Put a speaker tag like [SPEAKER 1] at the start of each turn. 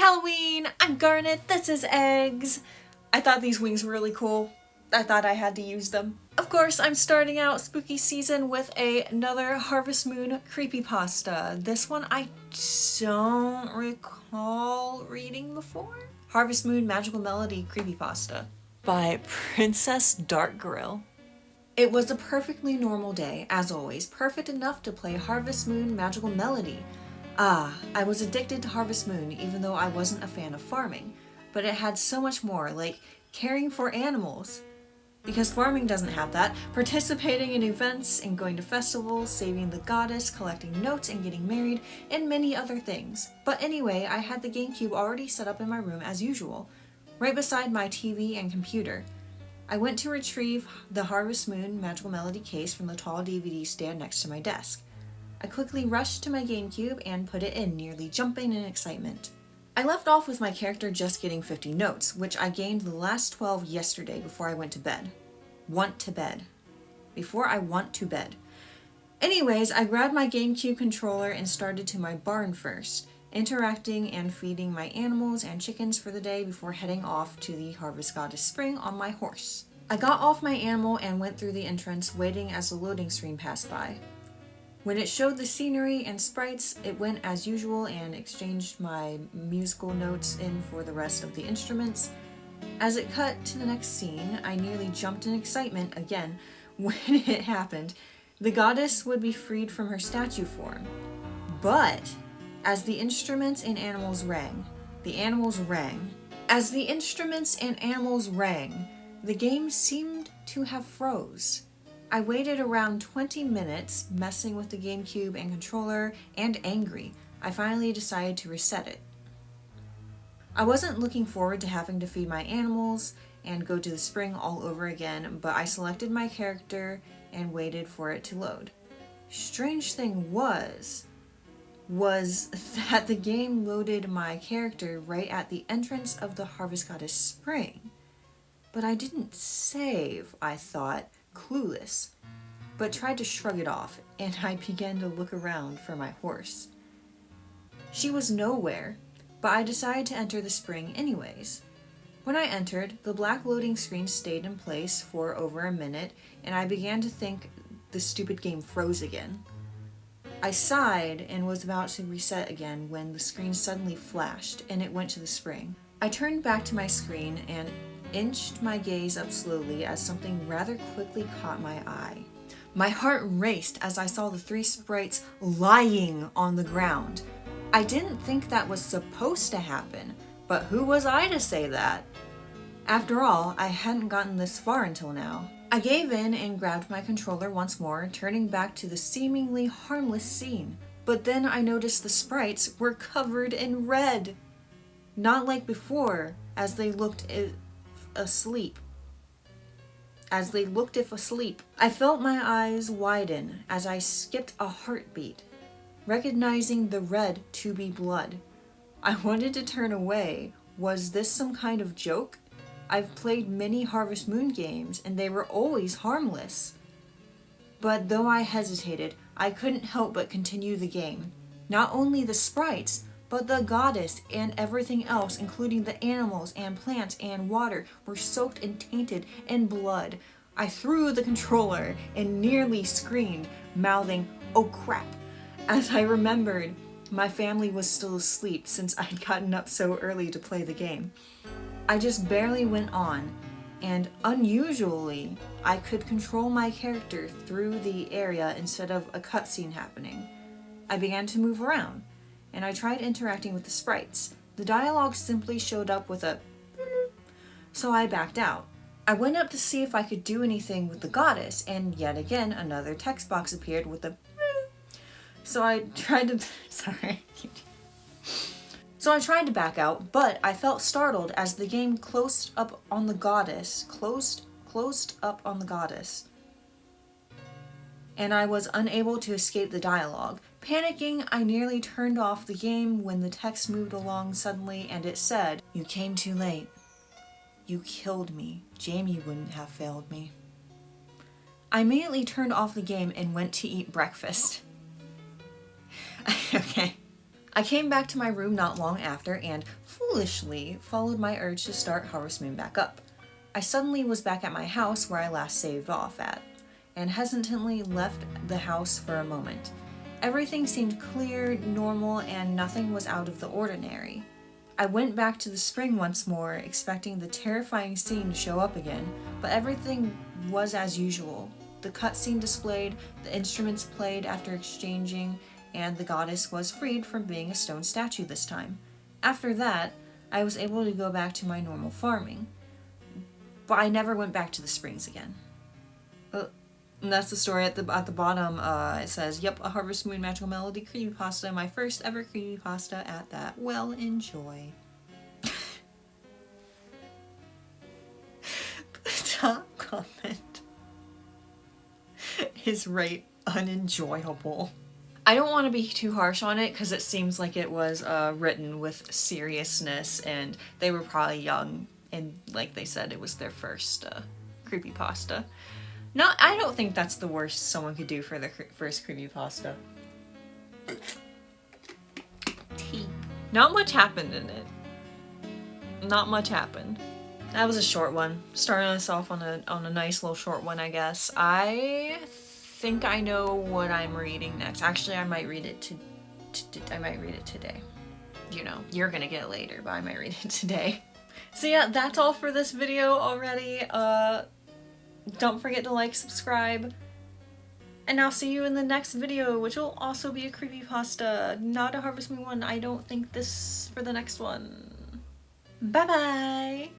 [SPEAKER 1] Halloween! I'm Garnet, this is Eggs! I thought these wings were really cool. I thought I had to use them. Of course, I'm starting out spooky season with another Harvest Moon Creepypasta. This one I don't recall reading before. Harvest Moon Magical Melody Creepypasta by Princess Dark Grill. It was a perfectly normal day, as always, perfect enough to play Harvest Moon Magical Melody. I was addicted to Harvest Moon even though I wasn't a fan of farming, but it had so much more, like caring for animals. Because farming doesn't have that, participating in events and going to festivals, saving the goddess, collecting notes and getting married, and many other things. But anyway, I had the GameCube already set up in my room as usual, right beside my TV and computer. I went to retrieve the Harvest Moon Magical Melody case from the tall DVD stand next to my desk. I quickly rushed to my GameCube and put it in, nearly jumping in excitement. I left off with my character just getting 50 notes, which I gained the last 12 yesterday before I went to bed. Before I want to bed. Anyways, I grabbed my GameCube controller and started to my barn first, interacting and feeding my animals and chickens for the day before heading off to the Harvest Goddess Spring on my horse. I got off my animal and went through the entrance, waiting as the loading screen passed by. When it showed the scenery and sprites, it went as usual and exchanged my musical notes in for the rest of the instruments. As it cut to the next scene, I nearly jumped in excitement again when it happened. The goddess would be freed from her statue form. But as the instruments and animals rang, the game seemed to have froze. I waited around 20 minutes, messing with the GameCube and controller, and angry. I finally decided to reset it. I wasn't looking forward to having to feed my animals and go to the spring all over again, but I selected my character and waited for it to load. Strange thing was that the game loaded my character right at the entrance of the Harvest Goddess Spring. But I didn't save, I thought, clueless, but tried to shrug it off, and I began to look around for my horse. She was nowhere, but I decided to enter the spring anyways. When I entered, the black loading screen stayed in place for over a minute, and I began to think the stupid game froze again. I sighed and was about to reset again when the screen suddenly flashed, and it went to the spring. I turned back to my screen and inched my gaze up slowly as something rather quickly caught my eye. My heart raced as I saw the three sprites lying on the ground. I didn't think that was supposed to happen, but who was I to say that? After all, I hadn't gotten this far until now. I gave in and grabbed my controller once more, turning back to the seemingly harmless scene. But then I noticed the sprites were covered in red. Not like before, as they looked asleep. I felt my eyes widen as I skipped a heartbeat, recognizing the red to be blood. I wanted to turn away. Was this some kind of joke? I've played many Harvest Moon games and they were always harmless. But though I hesitated, I couldn't help but continue the game. Not only the sprites, but the goddess and everything else, including the animals and plants and water, were soaked and tainted in blood. I threw the controller and nearly screamed, mouthing, "Oh crap," as I remembered my family was still asleep since I'd gotten up so early to play the game. I just barely went on, and unusually, I could control my character through the area instead of a cutscene happening. I began to move around, and I tried interacting with the sprites. The dialogue simply showed up with a so I backed out. I went up to see if I could do anything with the goddess, and yet again another text box appeared with a so I tried to back out, but I felt startled as the game closed up on the goddess, and I was unable to escape the dialogue. Panicking, I nearly turned off the game when the text moved along suddenly and it said, "You came too late. You killed me. Jamie wouldn't have failed me." I immediately turned off the game and went to eat breakfast. Okay. I came back to my room not long after and, foolishly, followed my urge to start Harvest Moon back up. I suddenly was back at my house where I last saved off at, and hesitantly left the house for a moment. Everything seemed clear, normal, and nothing was out of the ordinary. I went back to the spring once more, expecting the terrifying scene to show up again, but everything was as usual. The cutscene displayed, the instruments played after exchanging, and the goddess was freed from being a stone statue this time. After that, I was able to go back to my normal farming, but I never went back to the springs again. And that's the story at the bottom. It says, "Yep, a Harvest Moon Magical Melody creepypasta, my first ever creepypasta at that. Well, enjoy." The top comment is right unenjoyable. I don't want to be too harsh on it because it seems like it was written with seriousness and they were probably young and like they said it was their first creepypasta. I don't think that's the worst someone could do for their first creepypasta. Tea. Not much happened in it. Not much happened. That was a short one. Starting us off on a nice little short one, I guess. I think I know what I'm reading next. Actually, I might read it I might read it today. You know, you're gonna get it later, but I might read it today. So yeah, that's all for this video already. Don't forget to like, subscribe, and I'll see you in the next video, which will also be a creepypasta, not a Harvest Moon one. I don't think this for the next one. Bye bye!